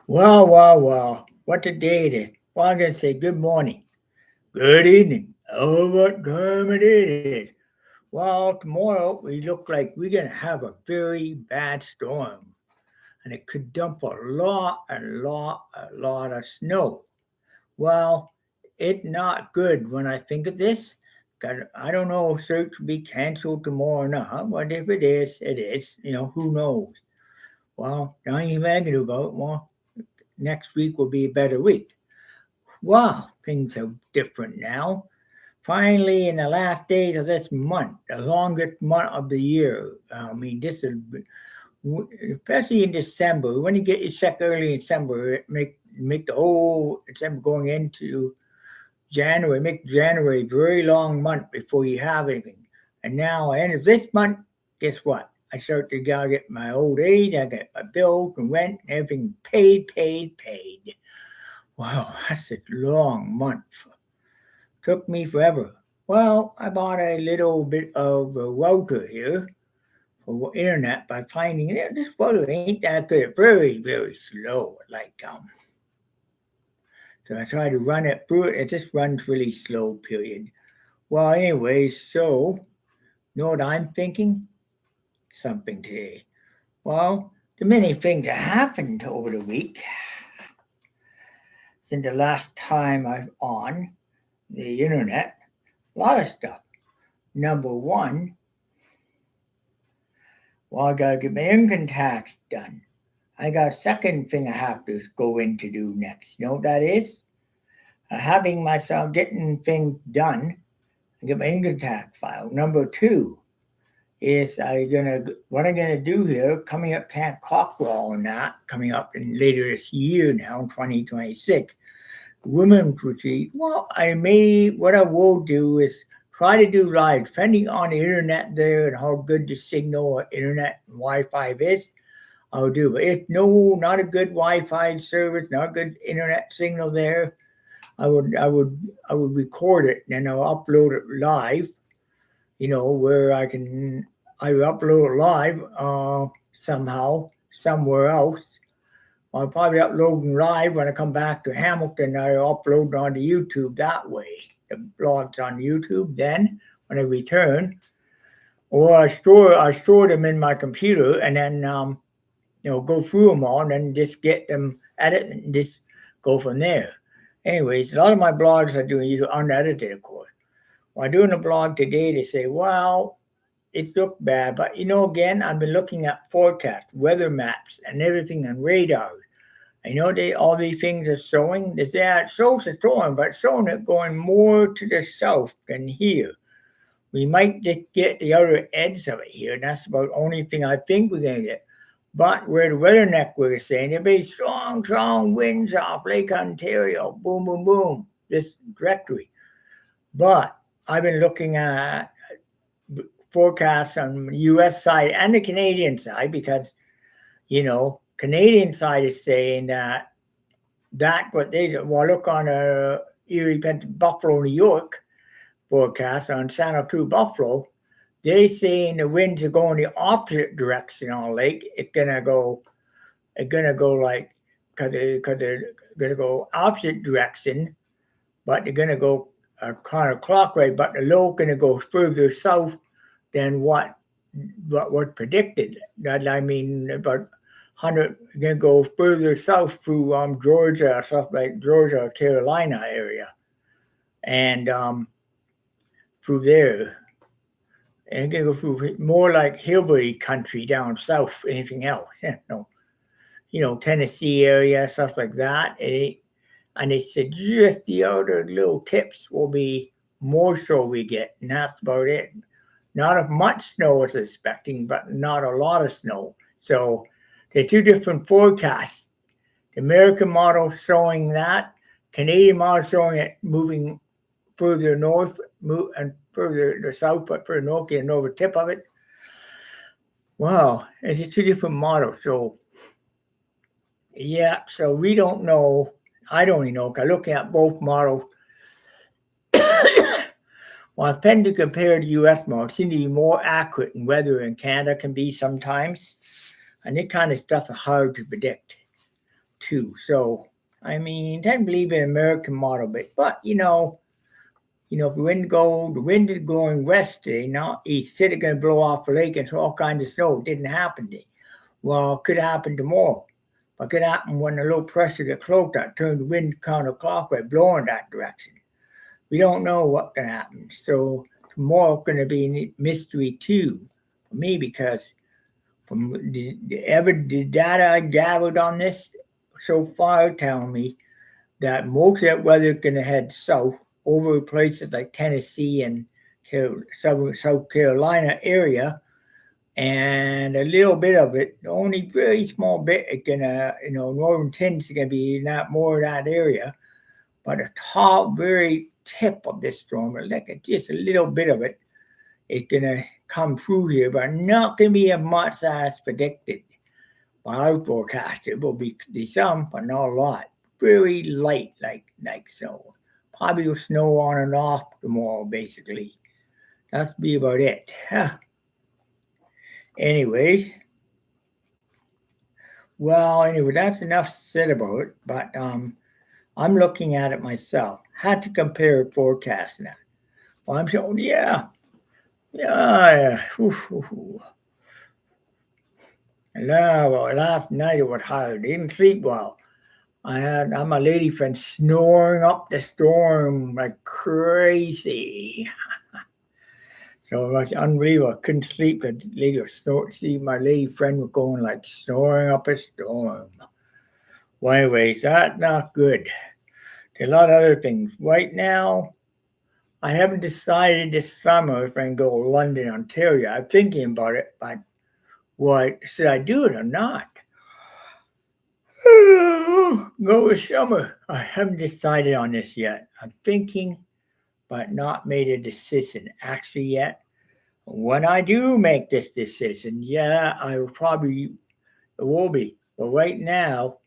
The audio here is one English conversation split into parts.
Well. What a day it is. Well, I'm going to say good morning, good evening. Oh, what time it is. Well, tomorrow we look like we're going to have a very bad storm. And it could dump a lot of snow. Well, it's not good when I think of this. 'Cause I don't know if search will be canceled tomorrow or not. But if it is, it is. Who knows? Well, I ain't even about it. Well, next week will be a better week. Wow, things are different now. Finally, in the last days of this month, the longest month of the year. I mean, this is especially in December. When you get your check early in December, it make the whole December going into January, make January a very long month before you have anything. And now, end of this month, guess what? I start to get my old age. I get my bills and rent and everything paid. Wow, that's a long month. Took me forever. Well, I bought a little bit of a router here for internet by finding this router ain't that good. Very slow. So I tried to run it through it. It just runs really slow. Period. Well, anyway, so you know what I'm thinking? Something today. Well, the many things that happened over the week since the last time I've on the internet. A lot of stuff. Number one, well, I gotta get my income tax done. I got a second thing I have to go in to do next. You know what that is? Having myself getting things done. I get my income tax file. Number two is what I'm gonna do here coming up Camp Cockrell and that coming up in later this year now, 2026. Women's retreat. Well, what I will do is try to do live, depending on the internet there and how good the signal or internet and Wi-Fi is. I'll do, but if no, not a good Wi-Fi service, not a good internet signal there, I would record it and then I'll upload it live. Where I upload it live somehow somewhere else. I'll probably upload them live when I come back to Hamilton. I'll upload onto YouTube that way. The blogs on YouTube. Then when I return, or I store them in my computer and then go through them all and then just get them edited and just go from there. Anyways, a lot of my blogs are doing unedited, of course. While doing a blog today, they say, well, it looked bad, but again, I've been looking at forecast, weather maps, and everything on radar. I know all these things are showing. It shows the storm, but it's showing it going more to the south than here. We might just get the other edge of it here, and that's about the only thing I think we're going to get. But where the weather network is saying there'll be strong winds off Lake Ontario, boom, boom, boom, this directory. But I've been looking at forecasts on the U.S. side and the Canadian side because, Canadian side is saying that what they look on Erie, Buffalo, New York forecast on Santa Cruz, Buffalo. They saying the winds are going the opposite direction on lake. It's gonna go like they're gonna go opposite direction, but they're gonna go counterclockwise. But the low gonna go further south than what was predicted. That I mean about 100 gonna go further south through Georgia, stuff like Georgia, Carolina area, and through there, and gonna go through more like hillbilly country down south. Anything else, Tennessee area, stuff like that. And they said just the other little tips will be more so we get, and that's about it. Not as much snow as expecting, but not a lot of snow. So there's two different forecasts. The American model showing that, Canadian model showing it moving further north and further to south, but further north, getting over the tip of it. Wow, it's just two different models. So yeah, so we don't know. I don't even know because looking at both models, well, I tend to compare the U.S. model. It seems to be more accurate in weather in Canada can be sometimes. And this kind of stuff is hard to predict too. So, I mean, I don't believe in American model, but if the wind is going west today, not east. Said it's going to blow off the lake and all kinds of snow. It didn't happen today. Well, it could happen tomorrow. But it could happen when the low pressure gets close, that turn the wind counterclockwise, blowing that direction. We don't know what can happen. So tomorrow going to be a mystery too for me, because from the data I gathered on this so far telling me that most of that weather is going to head south over places like Tennessee and South Carolina area, and a little bit of it, only very small bit, is gonna, northern Tennessee is gonna be not more of that area, but the top, very tip of this storm, like just a little bit of it, is gonna come through here, but not gonna be as much as predicted by our forecaster. Will be some, but not a lot. Very light, like so. Probably will snow on and off tomorrow, basically. That's be about it. Anyways, that's enough said about it. But I'm looking at it myself. Had to compare forecast now. Well, I'm showing, yeah. No, well, last night it was hard. Didn't sleep well. I'm a lady friend snoring up the storm like crazy. So it was unbelievable. I couldn't sleep because lady was see my lady friend was going like snoring up a storm. Well, anyways, that's not good. There's a lot of other things. Right now, I haven't decided this summer if I can go to London, Ontario. I'm thinking about it, but should I do it or not? Go this summer. I haven't decided on this yet. I'm thinking, but not made a decision actually yet. When I do make this decision, I will be. But right now,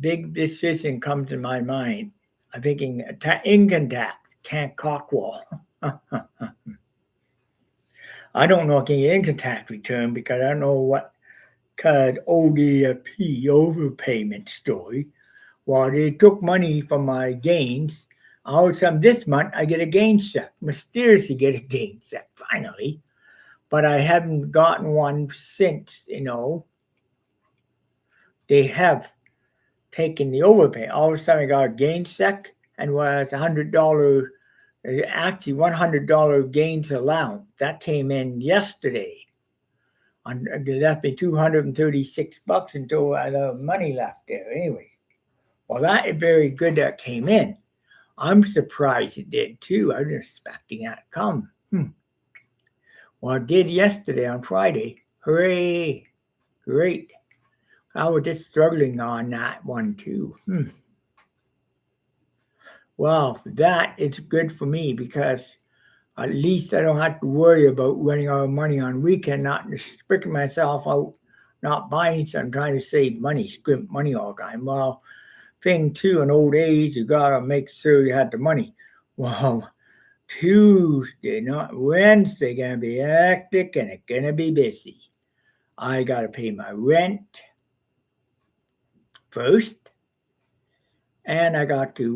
big decision comes to my mind. I'm thinking income tax, can't cockwall. I don't know if I can get income tax return because I don't know what kind of ODP overpayment story. Well, they took money from my gains. All of a sudden this month I get a gains check. Mysteriously get a gains check, finally. But I haven't gotten one since, they have taken the overpay. All of a sudden I got a gains check and was $100, actually $100 gains allowance. That came in yesterday. They left me $236 until the money left there. Anyway, well, that is very good that came in. I'm surprised it did too. I was expecting that to come. Well, it did yesterday on Friday. Hooray! Great. I was just struggling on that one too. Well, that is good for me because at least I don't have to worry about running out of money on weekend, not spricking myself out, not buying something, trying to save money, scrimp money all the time. Well, thing too, in old age, you gotta make sure you have the money. Well, Tuesday, not Wednesday, gonna be hectic and it's gonna be busy. I gotta pay my rent first, and I got to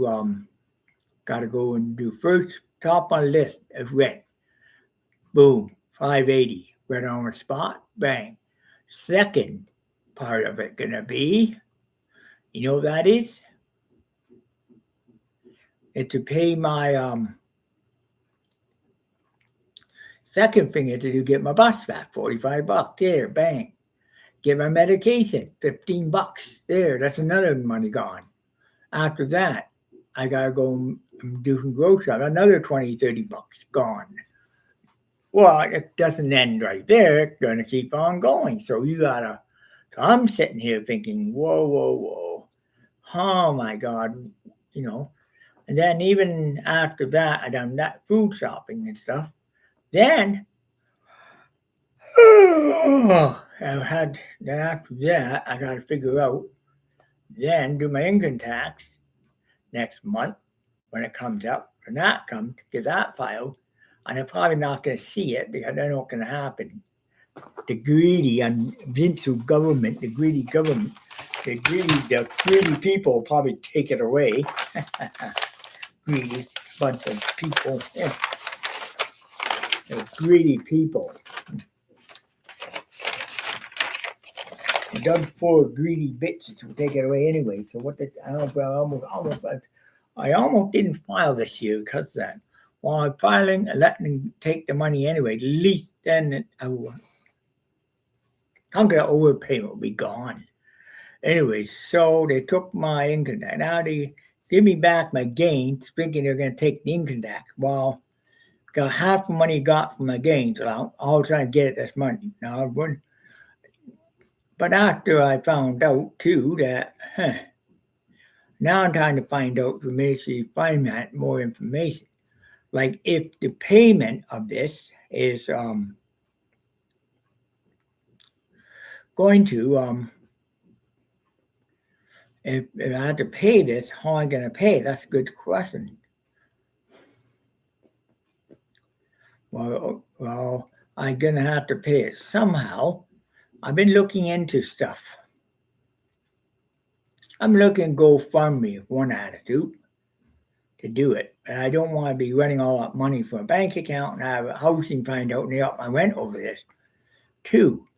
go and do first top on the list of rent. Boom, $580 right on the spot. Bang. Second part of it gonna be, you know what that is? It's to pay my second thing is to do get my bus back, $45 there, bang. Get my medication, $15 there. That's another money gone. After that, I gotta go do some grocery shop, another $20-30 gone. Well, it doesn't end right there. It's gonna keep on going. So I'm sitting here thinking, whoa. Oh my God, And then even after that, I done that food shopping and stuff. Then after that, I got to figure out, then do my income tax next month when it comes up. When that comes, get that filed. And I'm probably not going to see it because I know what's going to happen. The greedy government the greedy people will probably take it away. Greedy bunch of people. The greedy people. The dug full of greedy bitches will take it away anyway. So what? I almost didn't file this year because of that. While I'm filing, letting them take the money anyway. At least then I'm gonna overpayment will be gone. Anyway, so they took my income tax. Now they give me back my gains, thinking they're gonna take the income tax. Well, got half the money got from my gains. So I was trying to get at this money. Now I wouldn't. But after I found out too that now I'm trying to find out from Ministry of Finance more information. Like if the payment of this is going to if I have to pay this, how am I going to pay? That's a good question. Well, I'm going to have to pay it somehow. I've been looking into stuff. I'm looking GoFundMe, one attitude, to do it. But I don't want to be running all that money for a bank account and have a housing find out and they up my rent over this. Two,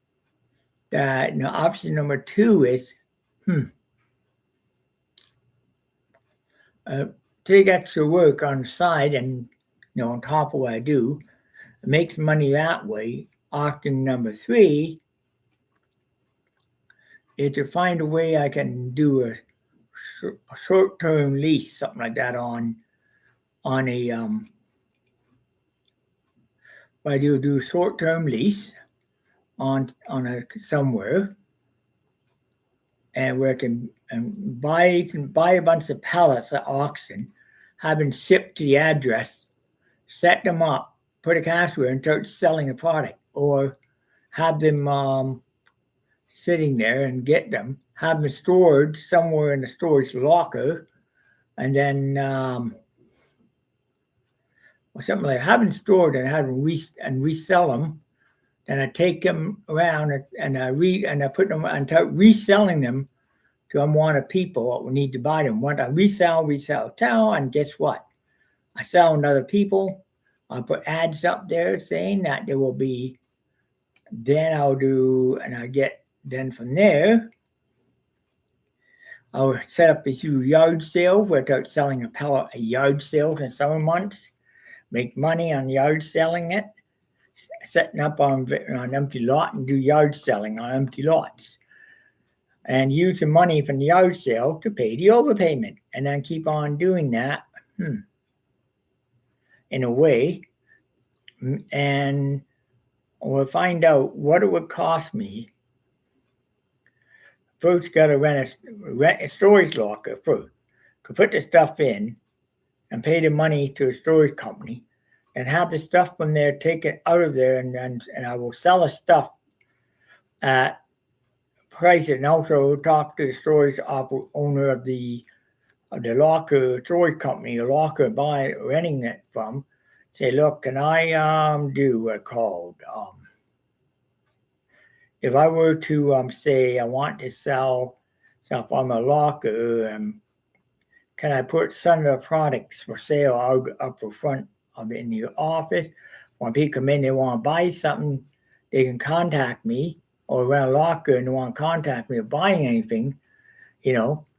option number 2 is, take extra work on the side and, on top of what I do, make some money that way. Option number 3 is to find a way I can do a short-term lease, something like that on a I do short-term lease on a somewhere, and where I can buy a bunch of pallets at auction, have them shipped to the address, set them up, put a cashier and start selling the product, or have them sitting there and get them, have them stored somewhere in the storage locker, and then or something like have them stored and have them resell them. Then I take them around and I put them and start reselling them to unwanted people that need to buy them. Once I resell, and guess what? I sell them to other people. I put ads up there saying that there will be. Then I'll do, and I get. Then from there, I'll set up a few yard sales where I start selling a pallet at yard sales in summer months. Make money on yard selling it. Setting up on an empty lot and do yard selling on empty lots. And use the money from the yard sale to pay the overpayment. And then keep on doing that in a way. And we'll find out what it would cost me. First, got to rent a storage locker first to put the stuff in and pay the money to a storage company and have the stuff from there taken out of there, and I will sell the stuff at price, and also talk to the storage owner of the locker storage company, or locker renting it from. Say, look, can I do what called if I were to say I want to sell stuff on my locker, can I put some of the products for sale out up front of in the office? When people come in, they want to buy something, they can contact me, or rent a locker and they want to contact me of buying anything,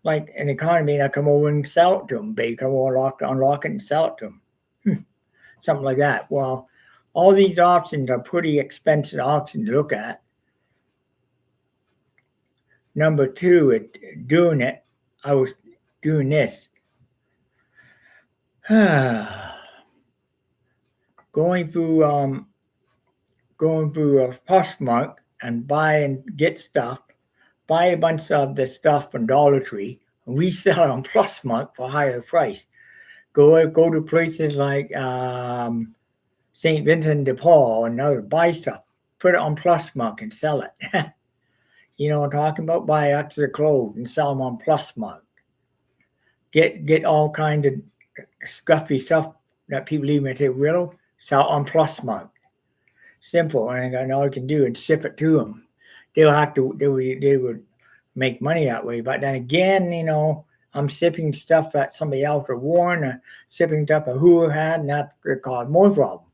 like an economy, and I come over and sell it to them. They come over, unlock it and sell it to them. Something like that. Well, all these options are pretty expensive options to look at. Number 2, doing it, I was doing this. Going through a Poshmark and buy and get stuff, buy a bunch of the stuff from Dollar Tree, and resell it on Poshmark for a higher price. Go to places like St. Vincent de Paul and other, buy stuff, put it on Poshmark and sell it. You know what I'm talking about? Buy extra clothes and sell them on Poshmark. Get all kind of scuffy stuff that people leave me and say, "Will sell on Poshmark." Simple, and all I can do is ship it to them. They would make money that way. But then again, I'm shipping stuff that somebody else had worn, or shipping stuff that who had, and that could cause more problems.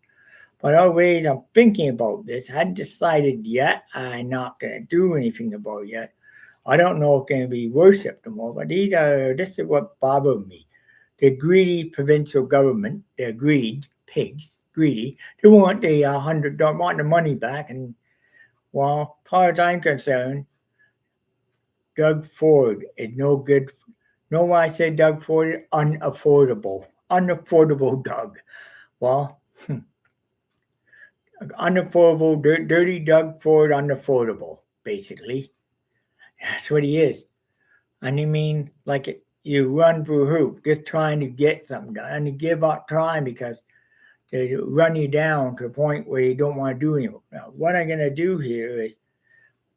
But always, I'm thinking about this. I hadn't decided yet. I'm not going to do anything about it yet. I don't know if it's going to be worshipped anymore, but this is what bothered me. The greedy provincial government, they're greed, pigs, greedy. They want the don't want the money back. And, well, as far as I'm concerned, Doug Ford is no good. Know why I say Doug Ford? Unaffordable. Unaffordable Doug. Well, unaffordable, dirty Doug Ford, unaffordable, basically. That's what he is. And you mean, like, you run through hoop just trying to get something done, and you give up trying because they run you down to a point where you don't want to do anymore. Now, what I'm going to do here is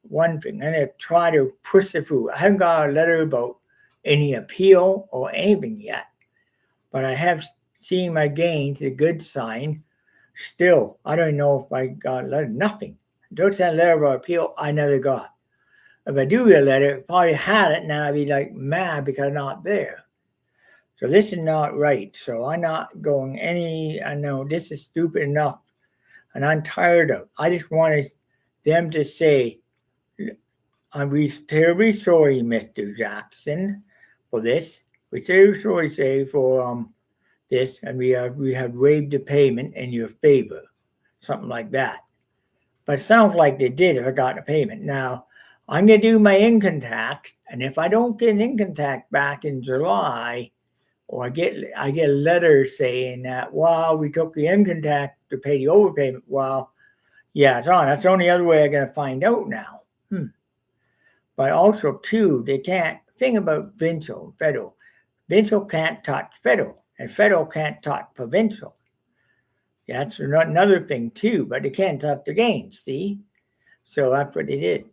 one thing. I'm going to try to push it through. I haven't got a letter about any appeal or anything yet, but I have seen my gains, a good sign. Still, I don't know if I got a letter. Nothing. Don't send a letter about appeal. I never got. If I do get a letter, if I had it, now I'd be like mad because I'm not there. So this is not right. So I'm not going I know this is stupid enough, and I'm tired of it. I just wanted them to say, we're terribly sorry, Mr. Jackson, for this. We're terribly sorry for this, and we have waived the payment in your favor. Something like that. But it sounds like they did if I got the payment. Now, I'm going to do my income tax, and if I don't get an income tax back in July, or I get a letter saying that, well, we took the income tax to pay the overpayment, well, yeah, it's on. That's the only other way I'm going to find out now. But also, too, they can't, thing about provincial, federal. Provincial can't touch federal, and federal can't touch provincial. That's another thing, too, but they can't touch the gains, see? So that's what they did.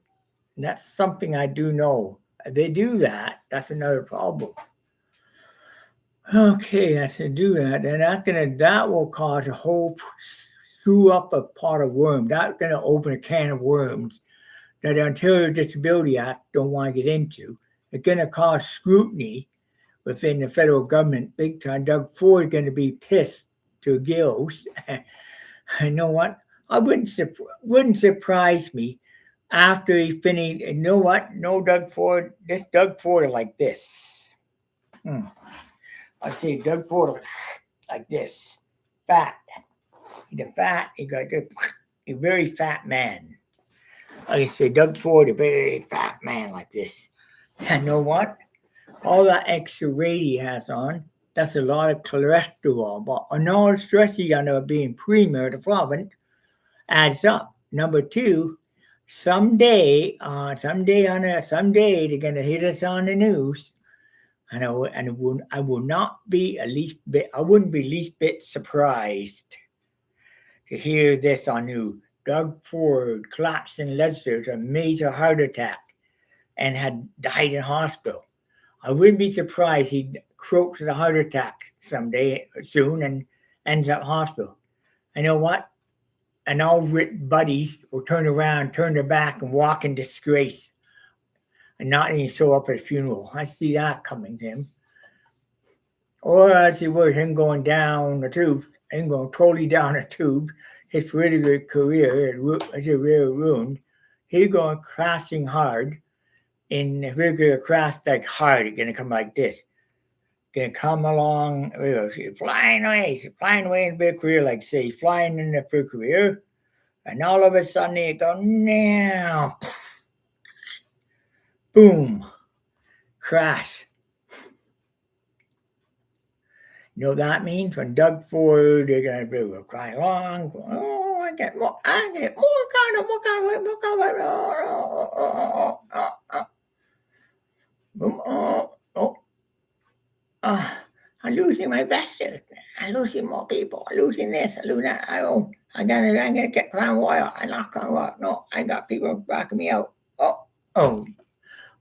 And that's something I do know. If they do that, that's another problem. Okay, I said do that. And that will cause a whole screw up a pot of worms. That's going to open a can of worms that until the Disability Act don't want to get into. It's going to cause scrutiny within the federal government big time. Doug Ford is going to be pissed to gills. You know what? I wouldn't surprise me after he finished. You know what? No, Doug Ford. This Doug Ford is like this. I say Doug Ford like this, fat. He's a fat. He got a very fat man. I say Doug Ford, a very fat man like this. And you know what? All that extra weight he has on, that's a lot of cholesterol. But on all the stress he got of being premier of the province adds up. Number two, someday they're gonna hit us on the news. And I will not be I wouldn't be least bit surprised to hear this on news. Doug Ford collapsed in Leicester with a major heart attack and had died in hospital. I wouldn't be surprised he croaks with a heart attack someday soon and ends up hospital. I know what? And all rich buddies will turn around, turn their back, and walk in disgrace and not even show up at a funeral. I see that coming to him. Or I see where him going down the tube, him going totally down the tube. His political career is really ruined. He's going crashing hard. In the regular crash like hard, it's going to come like this. Going to come along, flying away in big career, like say, flying in the big career. And all of a sudden, it go now. Boom. Crash. You know what that means? When Doug Ford, they're going to cry along. Oh, I get more kind of. I'm losing my investors. I'm losing more people. I'm losing this. I'm losing that. I'm gonna get Crown Royal. I lost Crown Royal. No, I got people backing me out. Oh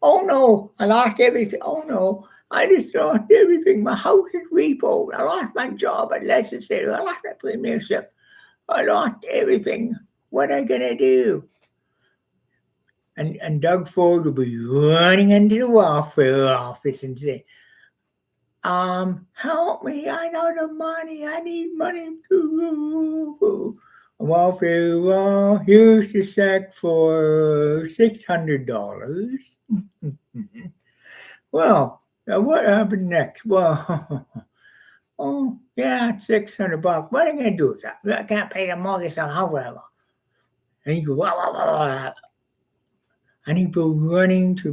no! I lost everything. Oh no! I just lost everything. My house is repoed. I lost my job at Leicester. I lost my premiership. I lost everything. What am I gonna do? And Doug Ford will be running into the welfare office and say, help me, I know the money, I need money to welfare. Well, here's the check for $600. Well, what happened next? Well, oh, yeah, 600 bucks. What am I going to do with that? I can't pay the mortgage on however. And he goes, wow. And he'd be running to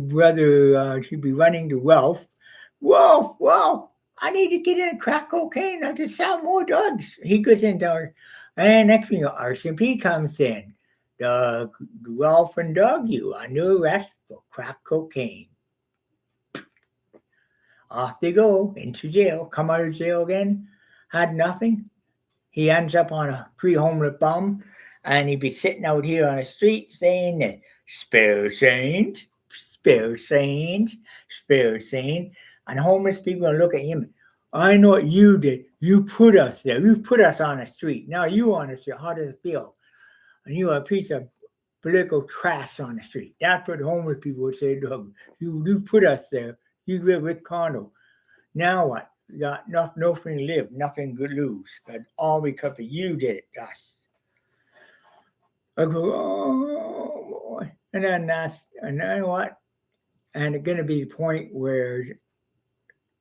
he'd be running to Ralph. Well, I need to get in crack cocaine. I can sell more drugs. He goes in there. And next thing you know, RCMP comes in. Doug, Ralph and Doug, you are under arrest for crack cocaine. Off they go into jail. Come out of jail again. Had nothing. He ends up on a tree homeless bum, and he'd be sitting out here on the street saying that spare change, spare change, spare change. And homeless people will look at him. I know what you did. You put us there. You put us on the street. Now you on the street. How does it feel? And you are a piece of political trash on the street. That's what homeless people would say, Doug. You put us there. You live with condo. Now what? You got nothing to live, nothing to lose. But all because of you did it, Gus. I go, oh boy. And then what? And it's gonna be the point where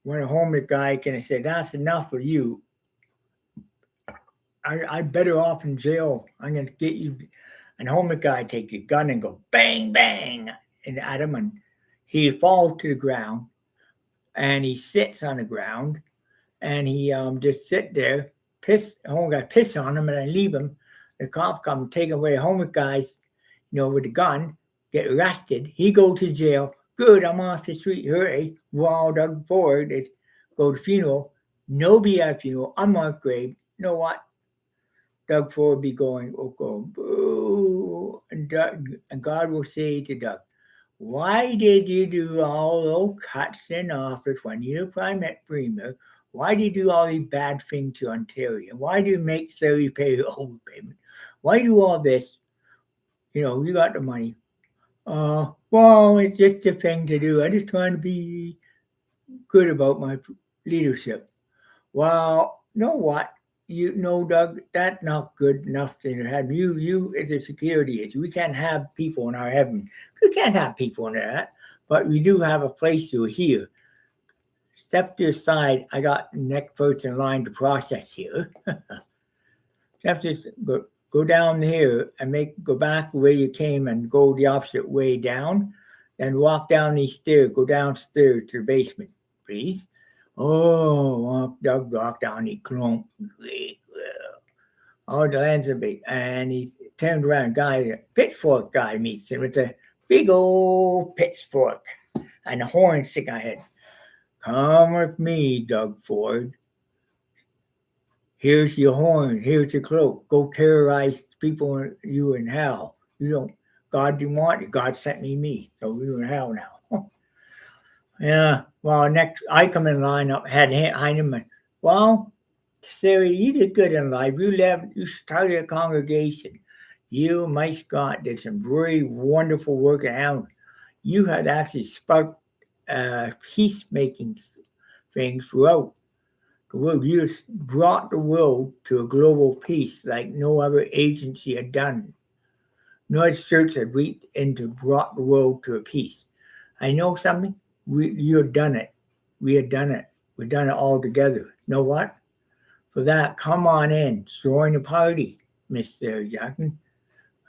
when a homeless guy can say, that's enough of you. I better off in jail. I'm gonna get you. And homeless guy take your gun and go bang bang and at him, and he falls to the ground, and he sits on the ground, and he just sit there, homeless guy piss on him, and I leave him. The cops come take away homeless guys, with the gun, get arrested. He go to jail. Good, I'm off the street. Hooray! Wow, Doug Ford. Go to funeral. Nobody at funeral. Unmarked grave. You know what? Doug Ford be going, boo. And God will say to Doug, why did you do all those cuts in office when you were Prime Premier? Why do you do all these bad things to Ontario? Why do you make Surrey pay overpayment? Why do all this? You got the money. Well, it's just a thing to do. I'm just trying to be good about my leadership. Well, you know what? Doug, that's not good enough to have you as a security agent. We can't have people in our heaven. We can't have people in that, but we do have a place to here. Step to the side. I got the next person in line to process here. Step to go down here and go back the way you came and go the opposite way down. Then walk down these stairs. Go downstairs to the basement, please. Oh, Doug walked down, he clumped. All the lands are big. And he turned around, pitchfork guy meets him with a big old pitchfork and a horn sticking ahead. Come with me, Doug Ford. Here's your horn, here's your cloak. Go terrorize people you in hell. God didn't want you. God sent me. So you're in hell now. Yeah, well, next I come in line up, had him. Well, Sarah, you did good in life. You started a congregation. You, Mike Scott, did some very wonderful work around. You had actually sparked peacemaking things throughout the world. You brought the world to a global peace like no other agency had done. No other church had brought the world to a peace. I know something. You had done it. We had done it. We've done it all together. Know what? For that, come on in. Join the party, Mr. Jackson.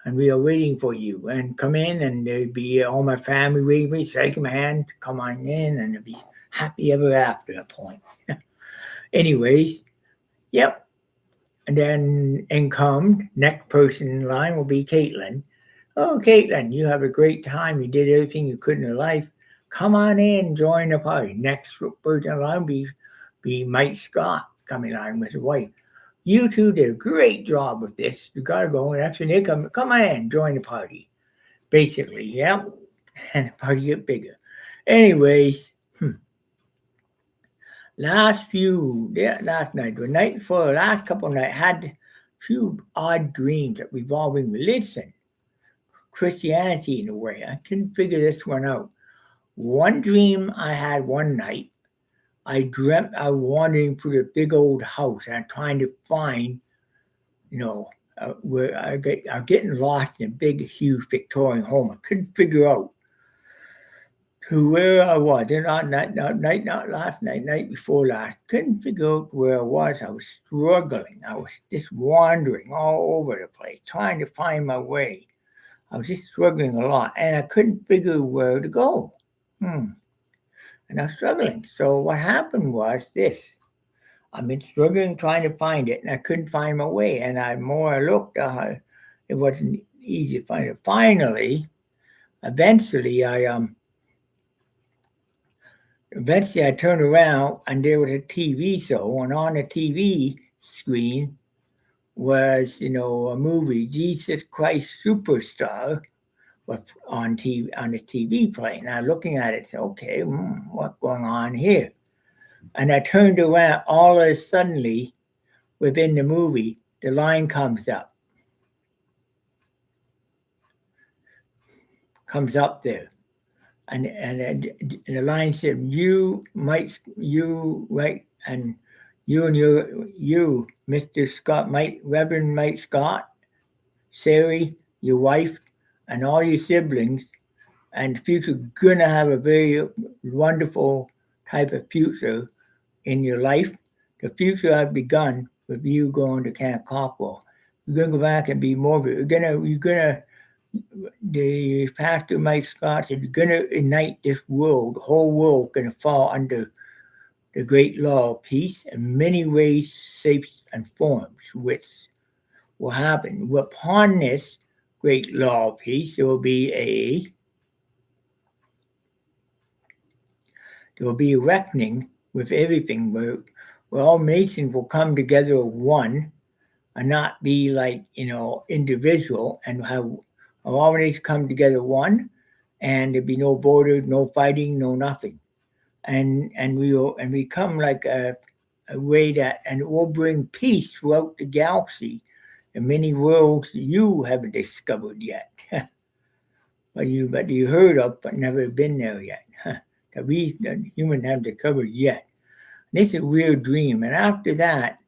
And we are waiting for you. And come in, and there'll be all my family waiting for you. Shake my hand. Come on in, and it'll be happy ever after that point. Anyways, yep. And then next person in line will be Caitlin. Oh, Caitlin, you have a great time. You did everything you could in your life. Come on in, join the party. Next person in line will be Mike Scott coming on with his wife. You two did a great job with this. You gotta go. And actually, they come on, join the party. Basically, yeah. And the party get bigger. Anyways, last night, the night before, the last couple of nights, had a few odd dreams that revolving religion. Christianity in a way. I couldn't figure this one out. One dream I had one night, I dreamt I was wandering through the big old house and I'm trying to find, you know, where I'm getting lost in a big, huge Victorian home. I couldn't figure out to where I was. Not last night, night before last. Couldn't figure out where I was. I was struggling. I was just wandering all over the place, trying to find my way. I was just struggling a lot, and I couldn't figure where to go. And I was struggling. So what happened was this. I've been struggling trying to find it, and I couldn't find my way. And the more I looked, it wasn't easy to find it. Finally, eventually, I turned around, and there was a TV show, and on the TV screen was, a movie, Jesus Christ Superstar, was on the TV playing. Now looking at it, said, okay, what's going on here? And I turned around, all of a suddenly, within the movie, the line comes up there. And the line said, you, and you, Mr. Scott, Reverend Mike Scott, Sari, your wife, and all your siblings, and the future gonna have a very wonderful type of future in your life. The future I've begun with you going to Camp Cockrell. You're gonna go back and be more. You're gonna. The pastor Mike Scott said, "You're gonna ignite this world. The whole world gonna fall under the great law of peace in many ways, shapes, and forms, which will happen. Upon this great law of peace, there will be a reckoning with everything where all nations will come together as one and not be like, individual, and have all nations come together one, and there'll be no borders, no fighting, no nothing. And we come like a way that, and it will bring peace throughout the galaxy in many worlds you haven't discovered yet. but you heard of, but never been there yet. That we humans haven't discovered yet. This is a weird dream. And after that,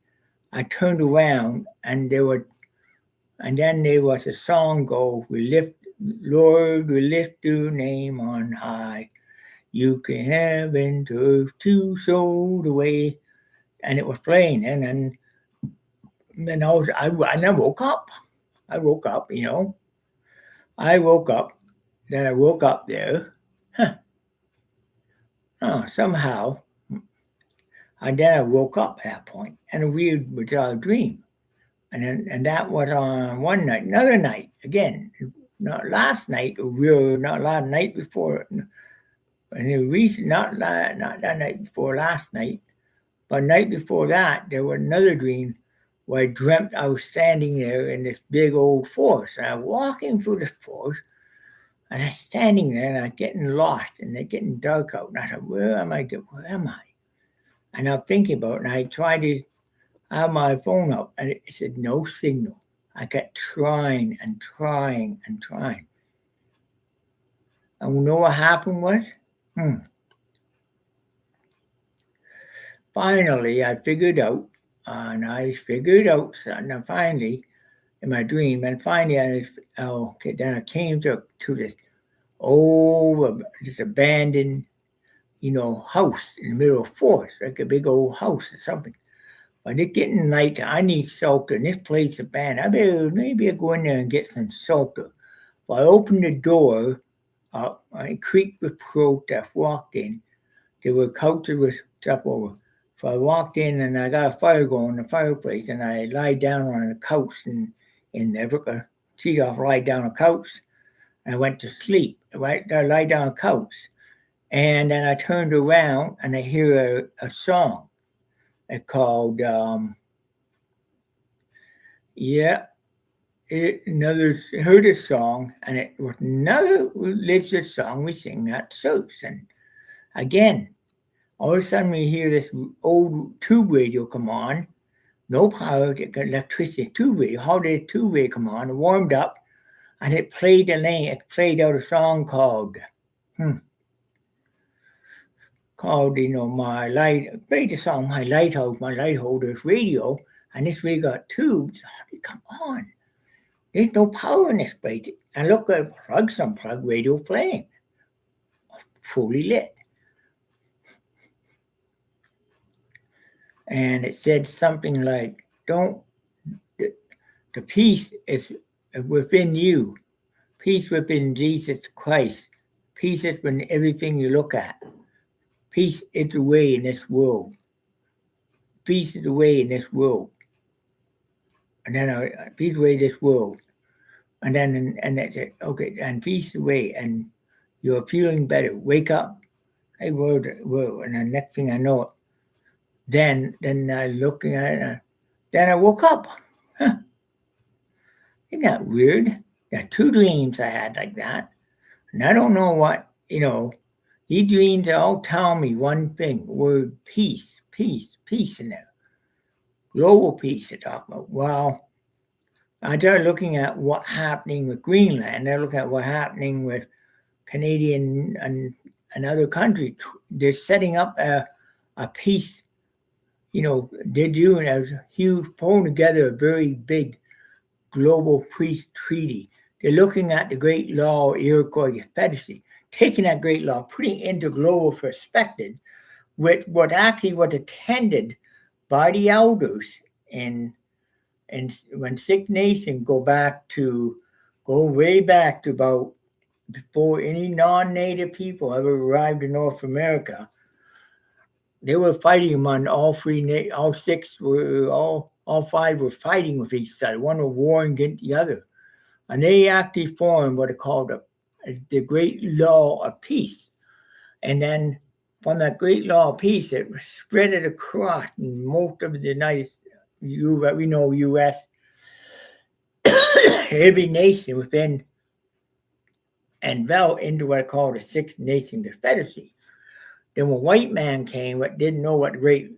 I turned around, and then there was a song go, Lord, we lift your name on high. You can heaven to earth to show the way. And it was playing, and then I woke up. I woke up, I woke up. Then I woke up there. Somehow. And then I woke up at that point, and a weird bizarre dream. And that was on one night. Another night, again, not last night, not last night before, and not that night before last night, but night before that, there was another dream where I dreamt I was standing there in this big old forest, and I'm walking through this forest, and I'm standing there, and I'm getting lost, and it's getting dark out, and I thought, where am I? And I'm thinking about it, and I tried to have my phone up, and it said no signal. I kept trying and trying and trying. And you know what happened was? Finally, I figured out, something, finally, in my dream, and finally, then I came to this old, this abandoned, house in the middle of forest, like a big old house or something. But it's getting night. I need shelter, and this place is abandoned. Maybe I'll go in there and get some shelter. Well, I opened the door up. I creaked with throat. I walked in. There were couches with stuff over. So I walked in, and I got a fire going in the fireplace, and I lied down on the couch and I took a sheet off, lied down on the couch, and I went to sleep. Right there, I lied down on the couch. And then I turned around, and I hear a song. It's called, heard a song, and it was another religious song we sing at church. And again, all of a sudden we hear this old tube radio come on, no power, electricity, tube radio. How did tube radio come on? It warmed up. and it played out a song called my light. It played the song My Lighthouse, this radio, and this radio got tubes. Come on, there's no power in this place. And look, some plug radio playing, fully lit. And it said something like, "Don't the peace is within you, peace within Jesus Christ, peace is in everything you look at, peace is the way in this world, peace is the way in this world." And then peace way this world, and then and that's it. Okay, and peace the way, and you're feeling better. Wake up, hey world, and the next thing I know, then I looking at it, then I woke up. Huh. Isn't that weird? Got 2 dreams I had like that, and I don't know what These dreams all tell me one thing: word peace, peace, peace in there. Global peace. They talk about. Well, I started looking at what's happening with Greenland. I look at what's happening with Canadian and other countries. They're setting up a peace. They're doing a huge, pulling together a very big global peace treaty. They're looking at the Great Law of Iroquois Confederacy, taking that Great Law, putting it into global perspective, with what attended by the elders in when Six Nations go way back to about before any non-native people ever arrived in North America. They were fighting among all five were fighting with each other. One was warring against the other, and they actually formed what are called the Great Law of Peace. And then from that Great Law of Peace, it spread it across most of the United States. We know U.S. every nation within and fell into what are called a Six Nation Confederacy. Then when white man came, but didn't know what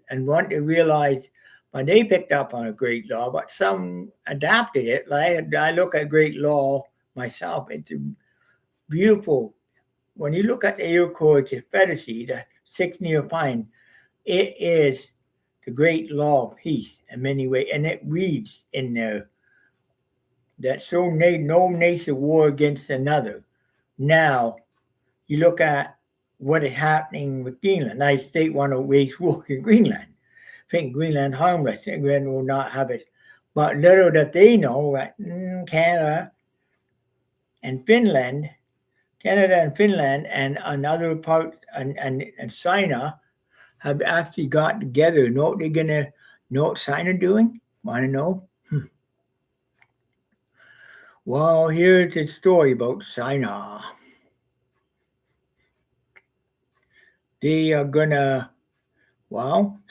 and wanted to realize, but they picked up on a great law, but some adapted it. Like I look at great law myself, it's beautiful. When you look at the Iroquois Confederacy, the Six Neopine, it is the great law of peace in many ways, and it reads in there that no nation war against another. Now, you look at what is happening with Greenland. The United States want to wage war in Greenland. Think Greenland harmless, Greenland will not have it. But little that they know that Canada and Finland and another part and China have actually got together. Know what China doing? Want to know? Well, here's the story about China. They are gonna,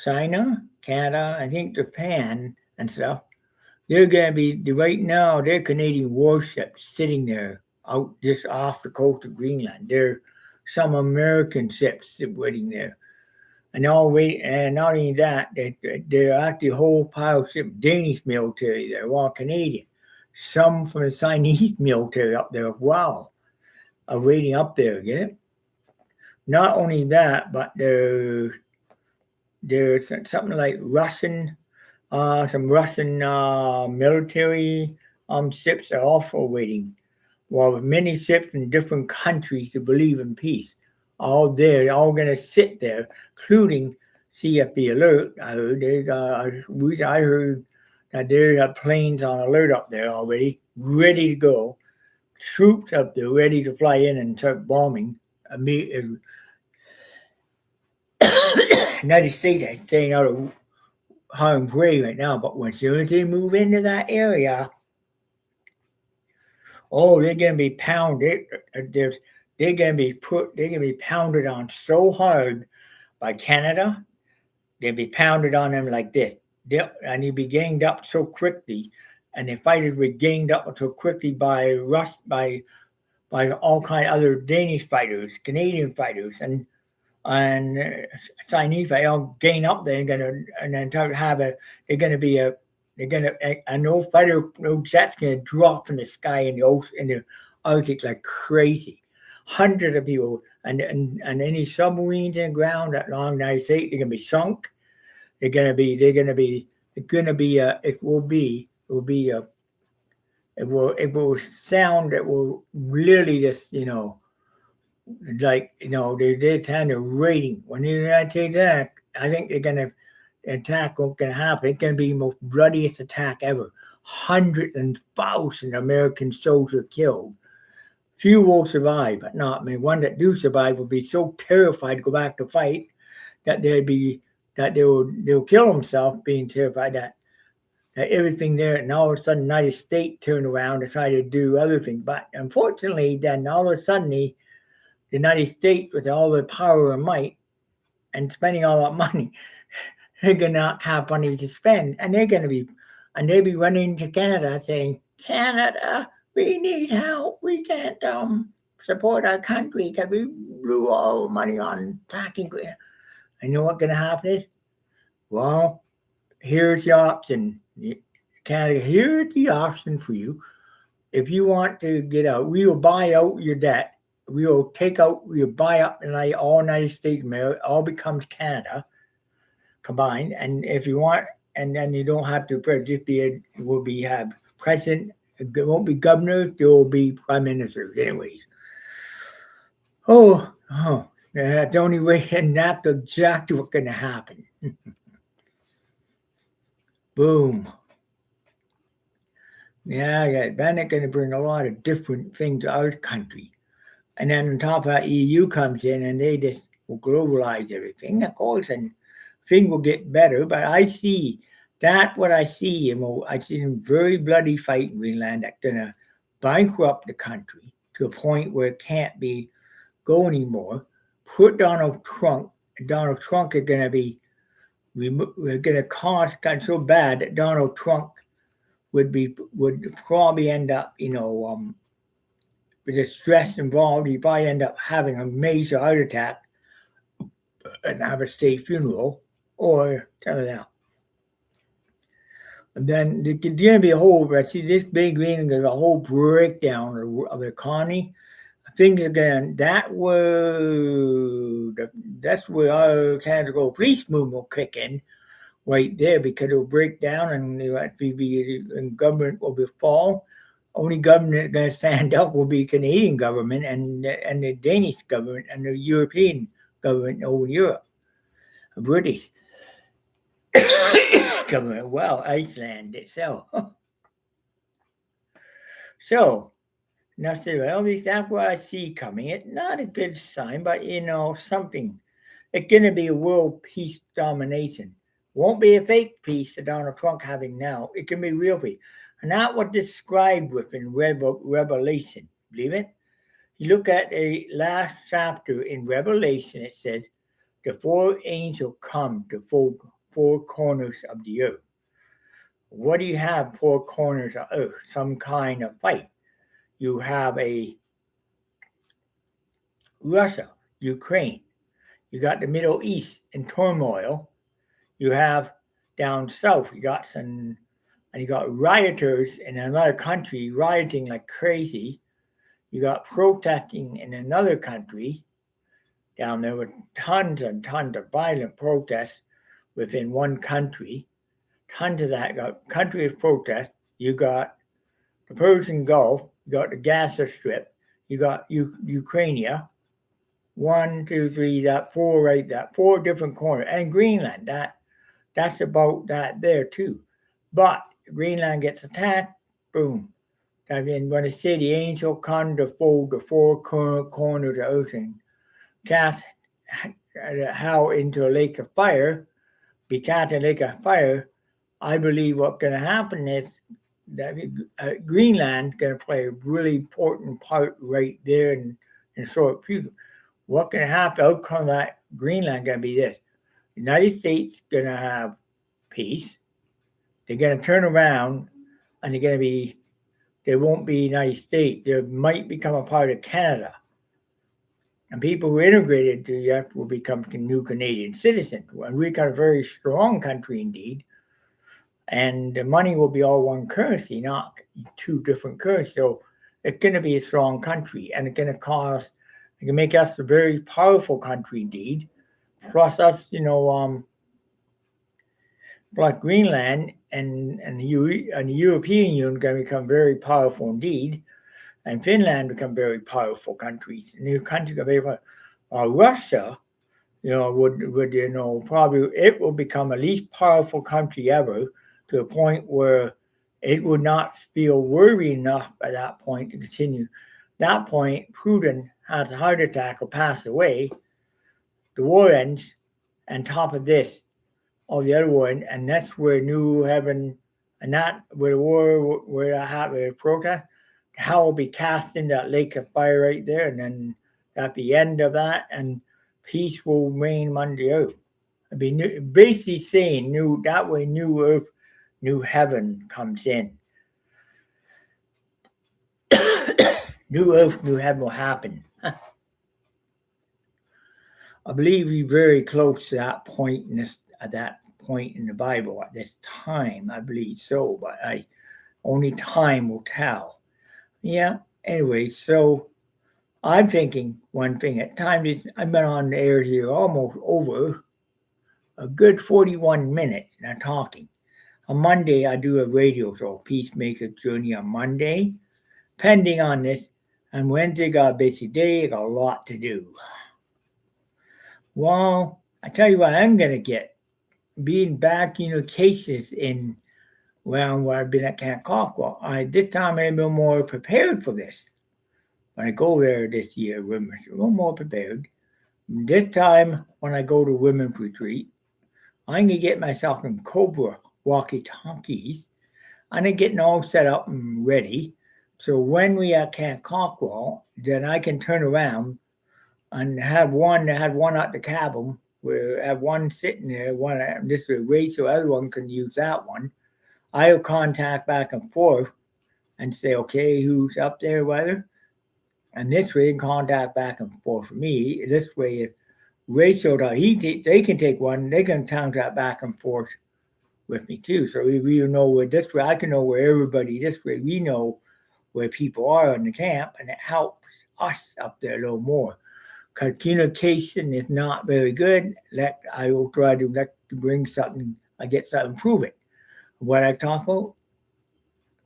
China, Canada, I think Japan and stuff. They're gonna be right now. They're Canadian warships sitting there out just off the coast of Greenland. There are some American ships waiting there, and not only that, they're actually a whole pile of ships, Danish military there, while Canadian. Some from the Chinese military up there. Wow, are waiting up there. Get it? Not only that, but there's something like some Russian military ships are also waiting. While with many ships in different countries to believe in peace, all going to sit there, including CFB alert. I heard that there are planes on alert up there already, ready to go. Troops up there ready to fly in and start bombing. United States is staying out of harm's way right now, but as soon as they move into that area, they're going to be pounded. They're going to be pounded on so hard by Canada. They'll be pounded on them like this, and you'll be ganged up so quickly, and the fighters were ganged up so quickly by all kind of other Danish fighters, Canadian fighters, and Chinese fighters all gain up there and then they're going to be They're gonna and no fighter, no jets gonna drop from the sky in the ocean, in the Arctic like crazy. Hundreds of people and any submarines in the ground along the United States, they're gonna be sunk. It will sound, it will really just, like, they're trying to rating. When the United States attack, I think they're going to attack what's going to happen. It's going to be the most bloodiest attack ever. Hundreds and thousands of American soldiers killed. Few will survive, but not many. One that do survive will be so terrified to go back to fight that they'll kill themselves being terrified that everything there, and all of a sudden the United States turned around and tried to do other things. But unfortunately, then all of a sudden the United States, with all their power and might and spending all that money, they're going to not have money to spend. And they'll be running to Canada saying, Canada, we need help. We can't support our country because we blew all the money on attacking. I know what's going to happen is, well, here's the option. Canada, here's the option for you. If you want to get out, we will buy out your debt. We'll buy up all United States, all becomes Canada combined. And if you want, and then you don't have to just have president. There won't be governors. There will be prime ministers, anyways. That's the only way, and that's exactly what's going to happen. Boom. Yeah, then it's going to bring a lot of different things to our country. And then on top of that, EU comes in and they just will globalize everything, of course, and things will get better. But I see what I see, and I see a very bloody fight in Greenland that's going to bankrupt the country to a point where it can't go anymore. Put Donald Trump is going to be, we're going to cost got so bad that Donald Trump would probably end up, with the stress involved, he'd probably end up having a major heart attack and have a state funeral, or tell it out. And then there's going to be I see this big meeting, there's a whole breakdown of the economy. Things are going, that's where our Canada police movement will kick in right there, because it'll break down and government will fall. Only government going to stand up will be Canadian government and the Danish government and the European government over Europe, British government. Well, Iceland itself. So, now at least that's what I see coming. It's not a good sign, but something. It's going to be a world peace domination. Won't be a fake peace that Donald Trump having now. It can be real peace. Not what described within Revelation. Believe it? You look at the last chapter in Revelation, it said, the four angels come to four corners of the earth. What do you have four corners of earth? Some kind of fight. You have a Russia, Ukraine. You got the Middle East in turmoil. You have down south, you got rioters in another country rioting like crazy. You got protesting in another country down there with tons and tons of violent protests within one country. Tons of that. You got country of protest. You got the Persian Gulf. You got the Gaza Strip. You got Ukraine. 1, 2, 3, that four right, that four different corners. And Greenland, that's about that there too. But Greenland gets attacked, boom. I mean, when I say the angel come to fold the four corners of the ocean, cast how into a lake of fire, be cast in a lake of fire, I believe what's going to happen is that Greenland's going to play a really important part right there in short future. What's going to happen, outcome of that Greenland going to be this. The United States going to have peace. They're going to turn around and they won't be United States. They might become a part of Canada. And people who integrated to the U.S. will become new Canadian citizens. And we got a very strong country indeed. and the money will be all one currency, not two different currencies. So it's going to be a strong country, and it's going to cause, it can make us a very powerful country indeed. Plus us, like Greenland and the European Union going to become very powerful indeed, and Finland become very powerful countries. New countries are very powerful. Russia, would probably it will become the least powerful country ever, to a point where it would not feel worthy enough at that point to continue. At that point, Putin has a heart attack or pass away. The war ends, and top of this, all the other war, and that's where New Heaven, and that where the war, where I have a protest, hell will be cast in that lake of fire right there, and then at the end of that, and peace will reign on the earth. I mean, basically saying new that way, new earth, new heaven comes in. New earth, new heaven will happen. I believe we're very close to that point at that point in the Bible at this time. I believe so, but only time will tell. Yeah. Anyway, so I'm thinking one thing at times. I've been on the air here almost over a good 41 minutes now talking. On Monday, I do a radio show, Peacemaker Journey on Monday. Pending on this, and Wednesday got a busy day, got a lot to do. Well, I tell you what I'm going to get. Being back, cases in, well, where I've been at Camp Cockwell, this time I'm a little more prepared for this. When I go there this year, a little more prepared. This time, when I go to women's retreat, I'm going to get myself some Cobra walkie-talkies. I'm getting all set up and ready. So when we at Camp Cockwell, then I can turn around and have one at the cabin, where I have one sitting there, one this is Rachel, everyone can use that one. I'll contact back and forth and say, okay, who's up there, whether, and this way contact back and forth for me. This way, if Rachel, they can take one, they can contact back and forth with me too. So we know where this way, I can know where everybody, this way we know where people are in the camp, and it helps us up there a little more. Communication is not very good. I will try to bring something, I get something, prove it. What I talk about,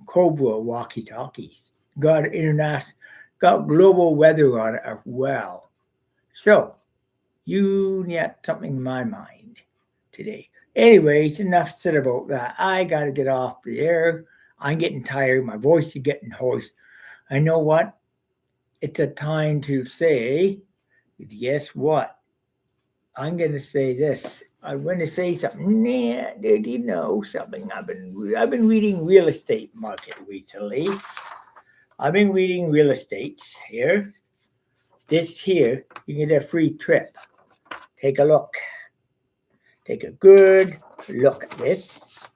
Cobra walkie-talkies. Got international, got global weather on it as well. So, you get something in my mind today. Anyways, enough said about that. I got to get off the air. I'm getting tired. My voice is getting hoarse. I know what? It's a time to say, guess what? I'm going to say this. I'm going to say something. Did you know something? I've been reading real estate market recently. I've been reading real estate here. This here, you can get a free trip. Take a look. Take a good look at this.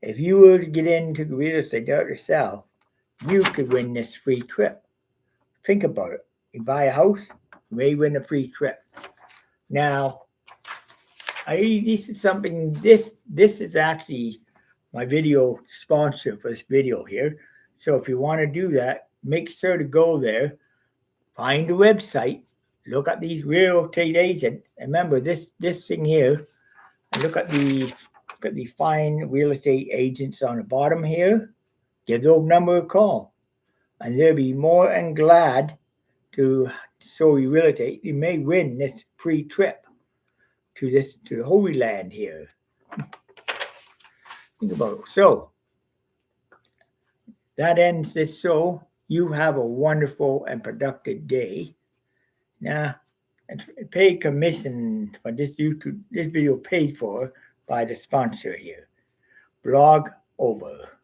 If you were to get into real estate yourself, you could win this free trip. Think about it. You buy a house, you may win a free trip. Now, this is something, this is actually my video sponsor for this video here. So if you want to do that, make sure to go there, find the website, look at these real estate agents. Remember this thing here, and look at the fine real estate agents on the bottom here. Give those number a call, and they'll be more than glad to show you real estate. You may win this free trip to the Holy Land here. Think about it. So that ends this show. You have a wonderful and productive day. Now, pay commission for this video paid for by the sponsor here. Blog over.